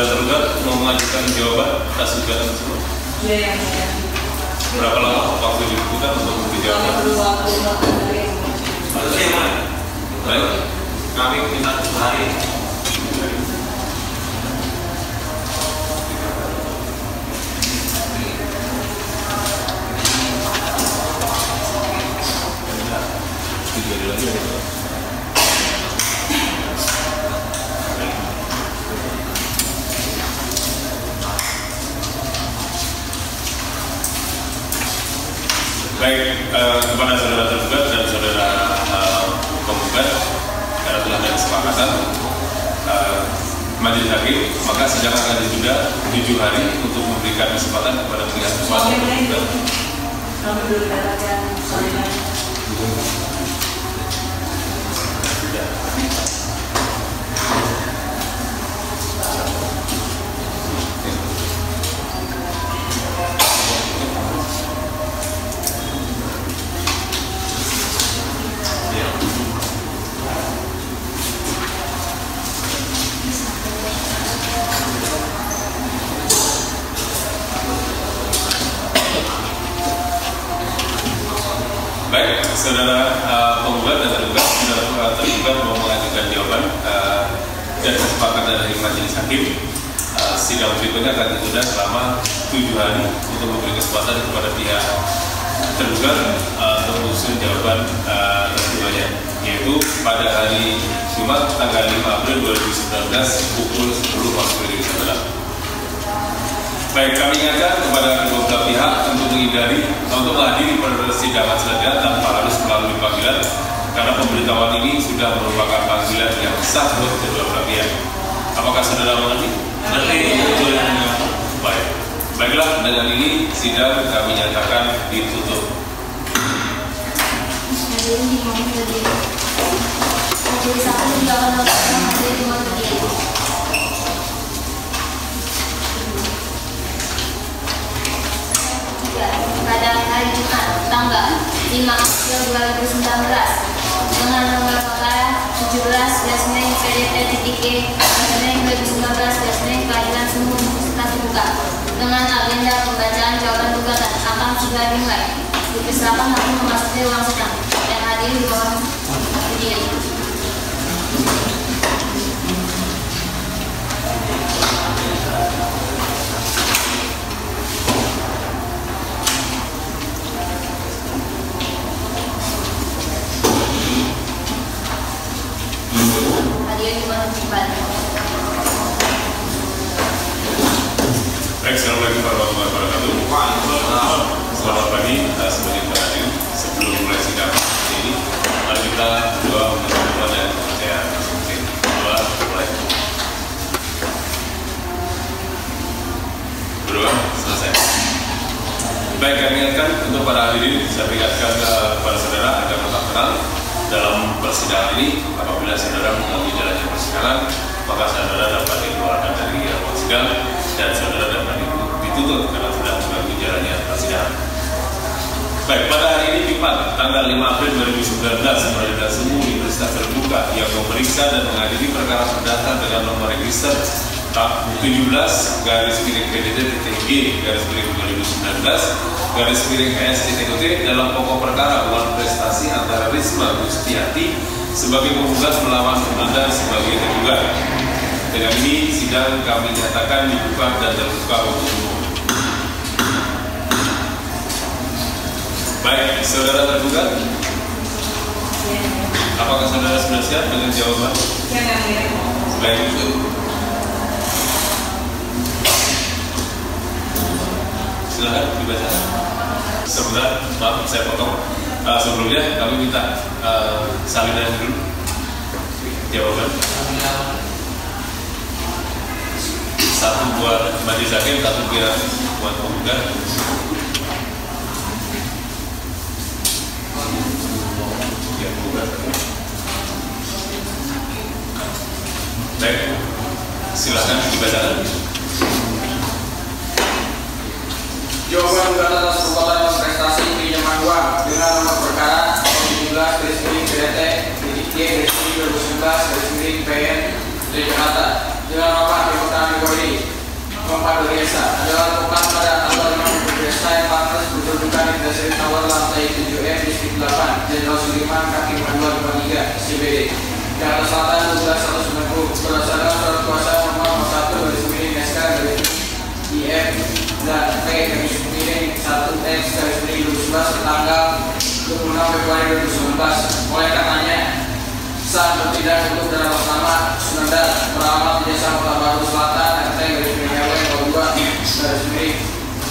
saudara tergugat mau mengajukan jawaban atas gugatan tersebut? Iya, yang saya. Berapa lama waktu dibutuhkan untuk memberi jawaban? 24 hari. Baik, kami minta 7 hari. Baik, kepada saudara tergugat dan saudara penggugat, karena telah ada kesepakatan majelis hakim, maka sidang akan ditunda 7 hari untuk memberikan kesempatan kepada pihak kuasa penggugat. Kami belum mendapatkan soalnya. Baik, saudara penggugat dan tergugat sudah terlibat mau mengajukan jawaban dan kesepakatan dari majelis hakim. Sidang berikutnya akan ditunda selama 7 hari untuk memberi kesempatan kepada pihak tergugat untuk mengusul jawaban keduanya, yaitu pada hari Jumat tanggal 5 April 2019 pukul 10 waktu Indonesia Barat. Baik, kami ingatkan kepada kedua belah pihak untuk menghadiri persidangan selanjutnya tanpa harus melalui panggilan, karena pemberitahuan ini sudah merupakan panggilan yang sah buat kedua belah pihak. Apakah saudara mengerti? Mengerti. Baik. Baiklah, dengan ini sidang kami nyatakan ditutup. Pada hari Jumat tanggal 5 April 2019 dengan nomor perkara 17/PDT-E/2019/Pengadilan Sumur Universitas Terbuka dengan agenda pembacaan jawaban gugatan akan segera dimulai. Dipersilakan hakim memasuki ruang sidang dan hadir di bawah berdiri. Baik, assalamualaikum warahmatullahi wabarakatuh. Selamat pagi sebagai pengadil. Sebelum mulai sidang ini, mari kita berdoa untuk dan saya berdoa mulai. Berdoa selesai. Baik, kami ingatkan untuk para hadirin, saya ingatkan kepada saudara agar tetap tenang dalam persidangan ini. Apabila saudara mengalami jalannya persidangan, maka saudara dapat dikeluarkan dari ruang sidang dan saudara dapat ditutup karena tidak mengganggu jalannya persidangan. Baik, pada hari ini Jumat tanggal 5 April 2019 Pengadilan Sumur Universitas Terbuka yang memeriksa dan mengadili perkara perdata dengan nomor register 17/PDT-2019/ES-OT dalam pokok perkara uang prestasi antara Risma Gustiati sebagai penggugat melawan Anda sebagai tergugat. Dengan ini sidang kami nyatakan dibuka dan terbuka untuk umum. Baik, saudara tergugat, apakah saudara sudah siap dengan jawaban? Baik, itu. Silakan dibaca. Sebentar, maaf saya potong. Sebelumnya kami minta salinan dulu jawaban. Satu buat majelis hakim, satu buat penggugat. Baik, silakan dibacakan. Jawaban gugatan atas perbuatan prestasi pinjaman uang dengan nomor perkara 17/PDT-E/2019/PN Jakarta dengan nomor perkara kategori Muhammad Riesa adalah laporan pada tanggal 5 Riesa yang pantas berkedudukan di Dasar Tower lantai 7M Distrik 8 Jenderal Sudirman kaki 223 CBD Jakarta Selatan 12.190 berdasarkan surat kuasa nomor 1 garis miring SK garis IF dan P garis miring 1X garis miring 2011 tanggal 26 Februari 2019. Oleh karenanya saat bertindak untuk dalam nama Sunandar beramal di Desa Kota Baru Selatan RT garis miring 02 garis miring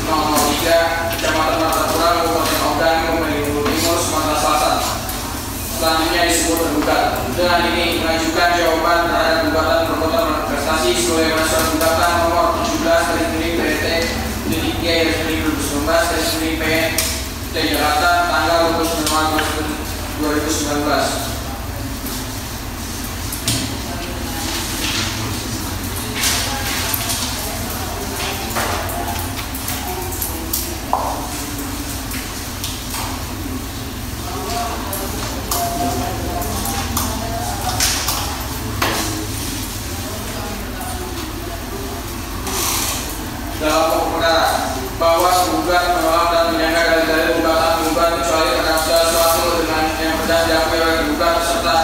003 Kecamatan Martapura Kabupaten Ogan Kabupaten Timur Sumatera Selatan. Selanjutnya disebut tergugat. Dengan ini mengajukan jawaban terhadap gugatan perbuatan manifestasi sesuai surat gugatan nomor 17 garis miring PT titik 3 garis miring 2019 garis miring PT Jakarta tanggal 29 Agustus 2019. Dalam pokok perkara bahwa tergugat menolak dan menyangka dalil-dalil gugatan tergugat kecuali terhadap sesuatu dengan yang benar diakui oleh tergugat serta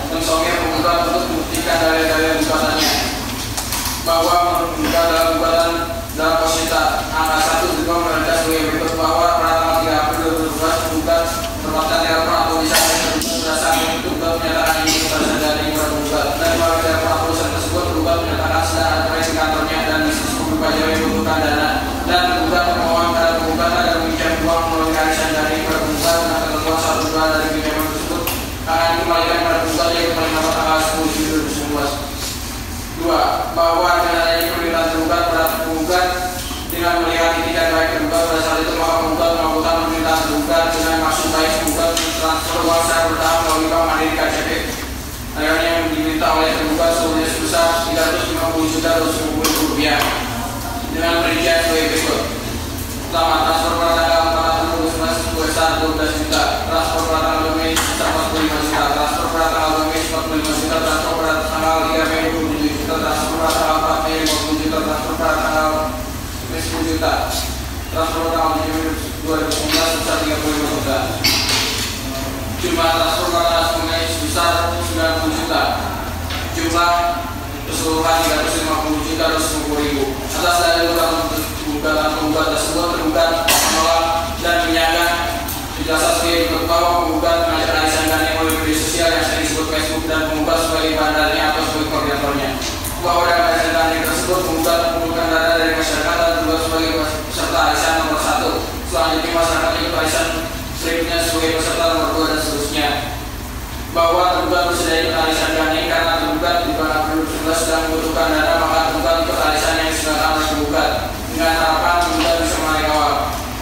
mensongir penggugat untuk membuktikan dalil-dalil gugatannya. Bahwa menurut tergugat dalam gugatan dalam posita angka 1 juga menegaskan sebagai berikut bahwa pada tanggal 3 April 2012 tergugat terpaksa telepon atau bisa berdasarkan itu tergugat menyatakan ini berdasarkan dari tergugat dan melalui telepon atau tulisan tersebut tergugat menyatakan sedang ada proyek di kantornya dan bisnis pembayaran yang membutuhkan dana dan tergugat memohon pada penggugat agar meminjam uang melalui arisan dari penggugat dengan ketentuan 1 bulan dari pinjaman tersebut akan dikembalikan pada penggugat yang paling lambat tanggal 10 Juli 2019. 2. Bahwa dengan adanya permintaan tergugat pada penggugat dengan melihat itikat baik tergugat pada saat itu maka penggugat melakukan permintaan tergugat dengan maksud baik penggugat transfer uang secara bertahap melalui Bank Mandiri KCB. Akhirnya yang diminta oleh tergugat seluruhnya sebesar 350 juta rupiah dengan perincian sebagai berikut. Pertama, transfer pada tanggal 4 Agustus sebesar 12 juta, transfer pada tanggal 2 Mei sebesar 45 juta, transfer pada tanggal 2 Mei 45 juta, transfer pada tanggal 3 Mei 27 juta, transfer pada tanggal 4 Mei 50 juta, transfer pada tanggal 10 juta, transfer pada tanggal 7 Mei 2019 sebesar 35 juta. Jumlah transfer pada tanggal 10 Mei sebesar 90 juta. Jumlah keseluruhan 350 juta 250 ribu. Atas dalil gugatan penggugat tersebut tergugat menolak dan menyangka dijelasan sebagai berikut bahwa penggugat mengajak arisan dana melalui media sosial yang sering disebut Facebook dan penggugat sebagai bandarnya atau sebagai koordinatornya. Bahwa dalam arisan dana tersebut penggugat mengumpulkan dana dari masyarakat dan tergugat sebagai peserta arisan nomor 1. Selanjutnya masyarakat ikut arisan berikutnya sebagai peserta nomor 2 dan seterusnya. Bahwa tergugat bersedia ikut arisan dana karena tergugat di bulan April 2019 sedang membutuhkan dana maka tergugat ikut arisan yang disediakan oleh tergugat dengan harapan tergugat bisa menarik awal.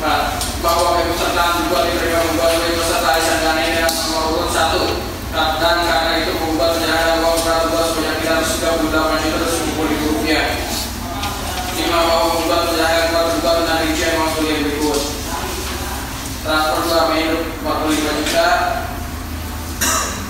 Nah, bahwa kepesertaan tergugat diterima penggugat sebagai peserta arisan dana dengan nomor urut 1 dan karena itu penggugat menyerahkan uang kepada tergugat sebanyak 338 juta 250 rupiah. Jumlah bahwa penggugat menyerahkan kepada tergugat dengan rincian uang sebagai berikut. Transfer 2 Mei 45 juta,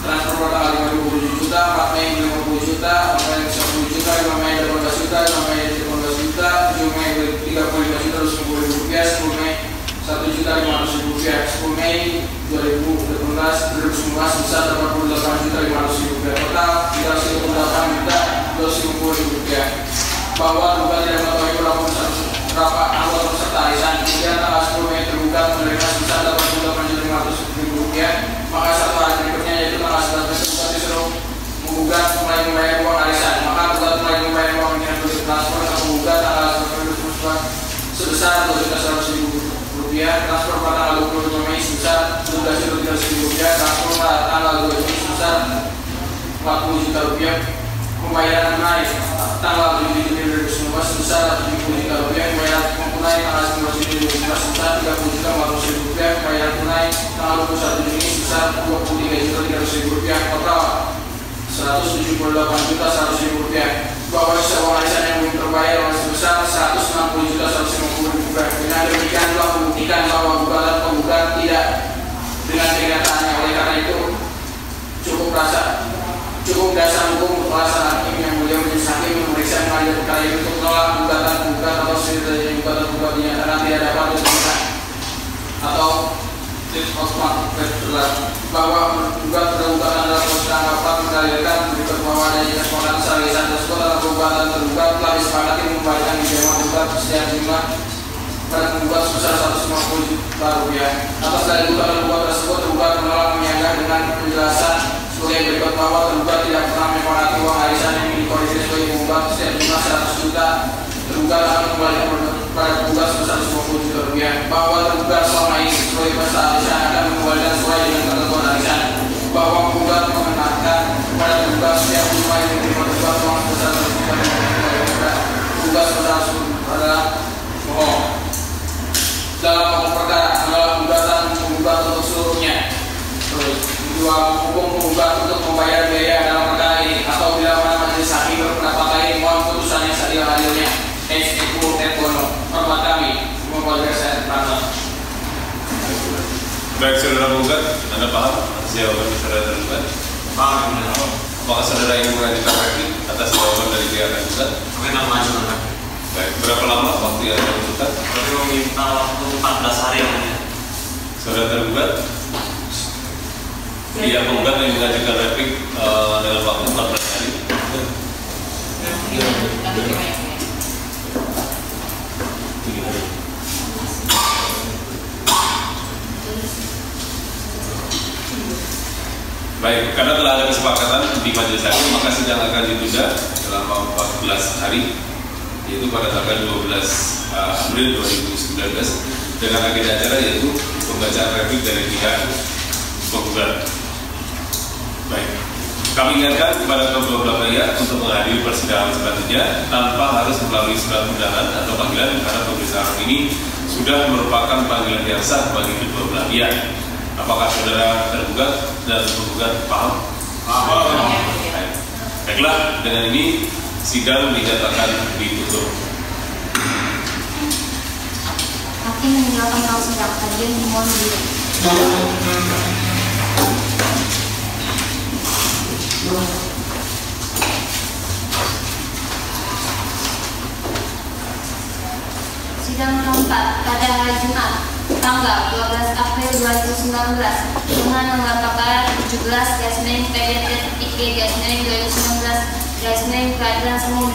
transfer pada tanggal 57 juta, 4 Mei 50 juta, 4 Mei 10 juta, 5 Mei 18 juta, 5 Mei 15 juta, 7 Mei 35 juta 250 rupiah, 10 Mei 1 juta 500 rupiah, 10 Mei 2019 sebesar 88 juta 500 rupiah, total 328 juta 250 rupiah. Bahwa tergugat tidak mengetahui berapa anggota peserta arisan hingga tanggal 10 Mei tergugat menerima sebesar 88 juta 500 rupiah, maka satu hari berikutnya yaitu tanggal 11 Mei tergugat disuruh menggugat mulai membayar uang arisan, maka tergugat mulai membayar uang dengan begitu transfer ke penggugat tanggal 11 sebesar 2.100.000 rupiah, transfer pada tanggal 25 Mei sebesar 12.300.000 rupiah, transfer pada tanggal 2 Juni sebesar 40 juta rupiah, pembayaran tunai tanggal 7 Juni 2019 sebesar 70 juta rupiah, pembayaran tunai tanggal 19 Juni 2019 sebesar 30 juta 400.000 rupiah, pembayaran tunai tanggal 21 Juni sebesar 23 juta 300.000 rupiah, total 178 juta 100.000 rupiah. Bahwa sisa uang arisan yang belum terbayar sebesar 160 juta 150.000 rupiah. Dengan demikian telah membuktikan bahwa gugatan penggugat tidak dengan kenyataannya. Oleh karena itu cukup dasar hukum untuk alasan hakim yang mulia majelis hakim memeriksa pengadilan perkara itu untuk menolak gugatan penggugat atau penggugat dinyatakan tidak dapat diterima atau bahwa penggugat tergugat adalah yang dapat mendalilkan berikut bahwa adanya kesepakatan lisan tersebut dalam perbuatan tergugat telah disepakati mengembalikan di dewan penggugat setiap jumlah pada penggugat sebesar 150 juta rupiah. Atas dari penggugat tersebut tergugat menolak menyanggah dengan penjelasan sebagai berikut bahwa tergugat tidak pernah menyepakati uang arisan yang dikoordinir sebagai penggugat setiap jumlah 100 juta. Tergugat akan kembalikan pada penggugat sebesar 150 juta rupiah. Bahwa tergugat selama ini sebagai peserta arisan akan mengembalikan sesuai dengan ketentuan arisan. Bahwa penggugat mengenakan kepada tergugat setiap jumlah yang diterima tergugat uang sebesar 100 juta rupiah. Penggugat sebesar adalah bohong. Dalam pokok perkara adalah gugatan penggugat untuk seluruhnya. Kedua, hukum penggugat untuk membayar biaya dalam perkara ini atau bila mana majelis hakim berpendapat lain mohon putusannya seadil-adilnya. Ex-Equo Tebono, hormat kami, keluarga saya terpantau. Baik saudara penggugat, Anda paham jawaban saudara tergugat? Paham. Apakah saudara ingin mengajukan replik atas jawaban dari pihak tergugat? Kami akan mengajukan replik. Baik, berapa lama waktu yang Anda butuhkan? Kami meminta waktu 14 hari yang mulia. Saudara tergugat? Iya, penggugat yang mengajukan replik dengan waktu 14 hari. Baik, karena telah ada kesepakatan di majelis hakim, maka sidang akan ditunda selama 14 hari, yaitu pada tanggal 12 April 2019 dengan agenda acara yaitu pembacaan replik dari pihak penggugat. Baik, kami ingatkan kepada kedua belah pihak untuk menghadiri persidangan selanjutnya tanpa harus melalui surat undangan atau panggilan karena pemeriksaan ini sudah merupakan panggilan yang sah bagi kedua belah pihak. Apakah saudara tergugat dan penggugat paham? Paham. Baiklah, dengan ini sidang dinyatakan ditutup. Hakim meninggalkan ruang sidang. Hadirin dimohon diri. Sidang keempat pada hari Jumat tanggal 12 April 2019 dengan nomor perkara 17/PDT-IK/2019 Peradilan Umum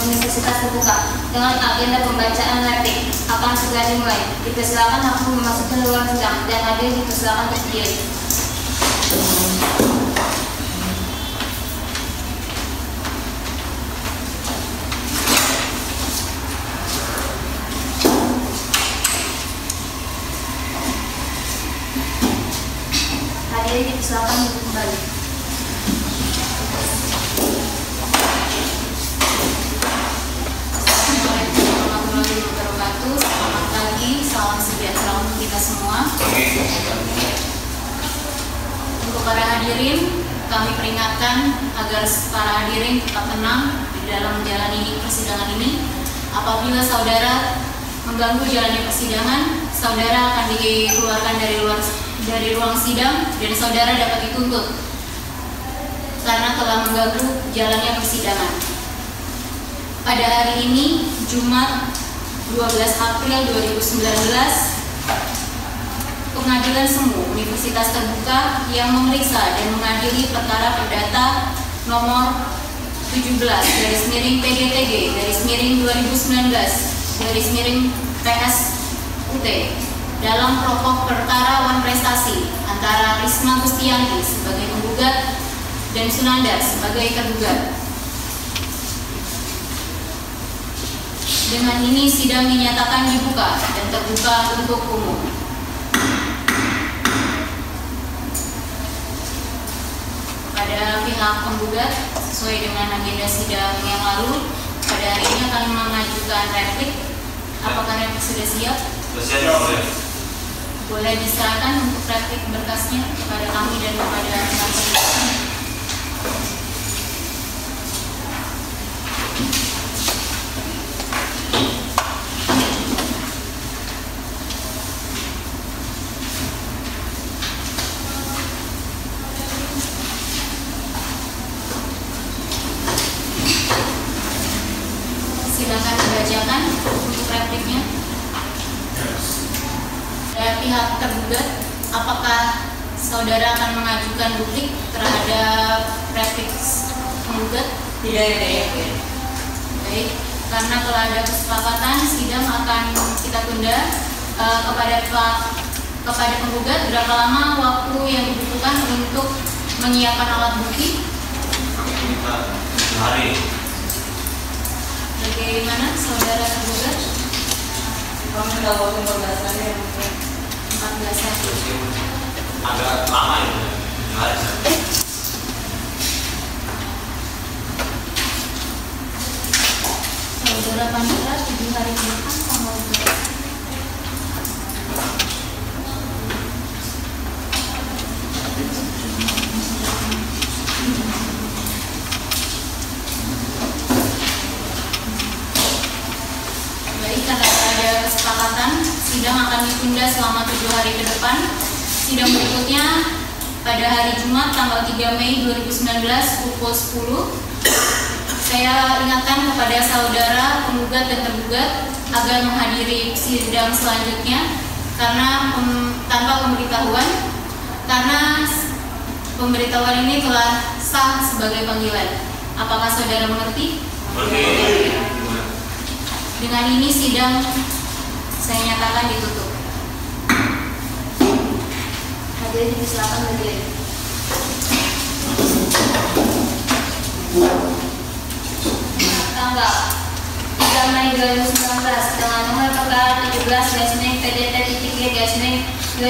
Universitas Terbuka dengan agenda pembacaan replik akan segera dimulai. Dipersilakan hakim memasuki ruang sidang dan hadirin dipersilakan berdiri. Hadirin dipersilakan duduk kembali. Assalamualaikum warahmatullahi wabarakatuh. Selamat pagi, salam sejahtera untuk kita semua. Untuk para hadirin, kami peringatkan agar para hadirin tetap tenang di dalam menjalani persidangan ini. Apabila saudara mengganggu jalannya persidangan, saudara akan dikeluarkan dari ruang sidang dan saudara dapat dituntut karena telah mengganggu jalannya persidangan. Pada hari ini, Jumat 12 April 2019, Pengadilan Semu Universitas Terbuka yang memeriksa dan mengadili perkara perdata nomor 17/PDTG/2019/PSUT dalam pokok perkara wan prestasi antara Risma Gustianti sebagai penggugat dan Sunandar sebagai tergugat. Dengan ini sidang dinyatakan dibuka dan terbuka untuk umum. Pada pihak penggugat, sesuai dengan agenda sidang yang lalu, pada hari ini akan mengajukan replik. Apakah replik sudah siap? Siap. Boleh diserahkan untuk replik berkasnya kepada kami dan kepada pihak penggugat. Silakan dibacakan untuk repliknya. pihak tergugat, apakah saudara akan mengajukan duplik terhadap prefix penggugat? Tidak ya. Baik, karena telah ada kesepakatan, sidang akan kita tunda. Kepada penggugat, berapa lama waktu yang dibutuhkan untuk menyiapkan alat bukti? Kami minta 7 hari. Bagaimana saudara tergugat? Kami tahu waktu pembahasannya 14 hari. Agak lama itu. 7 hari. Saudara Panitra 7 hari ke depan tanggal berapa? Baik, karena ada kesepakatan, sidang akan ditunda selama 7 hari ke depan. Sidang berikutnya pada hari Jumat tanggal 3 Mei 2019 pukul 10. Saya ingatkan kepada saudara penggugat dan tergugat agar menghadiri sidang selanjutnya tanpa pemberitahuan, karena pemberitahuan ini telah sah sebagai panggilan. Apakah saudara mengerti? Oke. Dengan ini sidang saya nyatakan ditutup. Hadirin silakan berdiri. Tanggal 3 Mei 2019 dengan nomor perkara 17/PDT-G/2019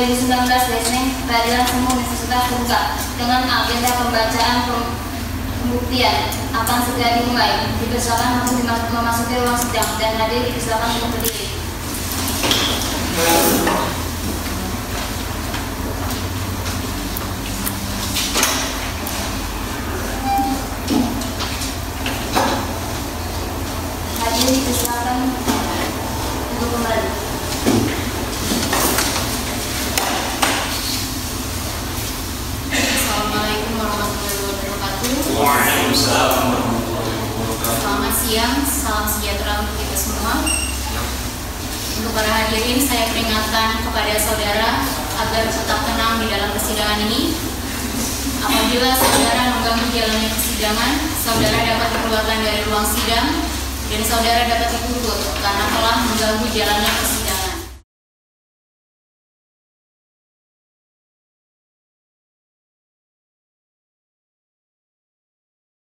Peradilan Umum Universitas Bungka dengan agenda pembacaan pembuktian akan segera dimulai. Dipersilakan untuk memasuki ruang sidang dan hadir dipersilakan untuk berdiri. Hadirin dipersilakan untuk kembali. Assalamualaikum warahmatullahi wabarakatuh. Waalaikumsalam. Selamat siang, salam sejahtera untuk kita semua. Untuk para hadirin, saya peringatkan kepada saudara agar tetap tenang di dalam persidangan ini. Apabila saudara mengganggu jalannya persidangan, saudara dapat dikeluarkan dari ruang sidang dan saudara dapat dituntut karena telah mengganggu jalannya persidangan.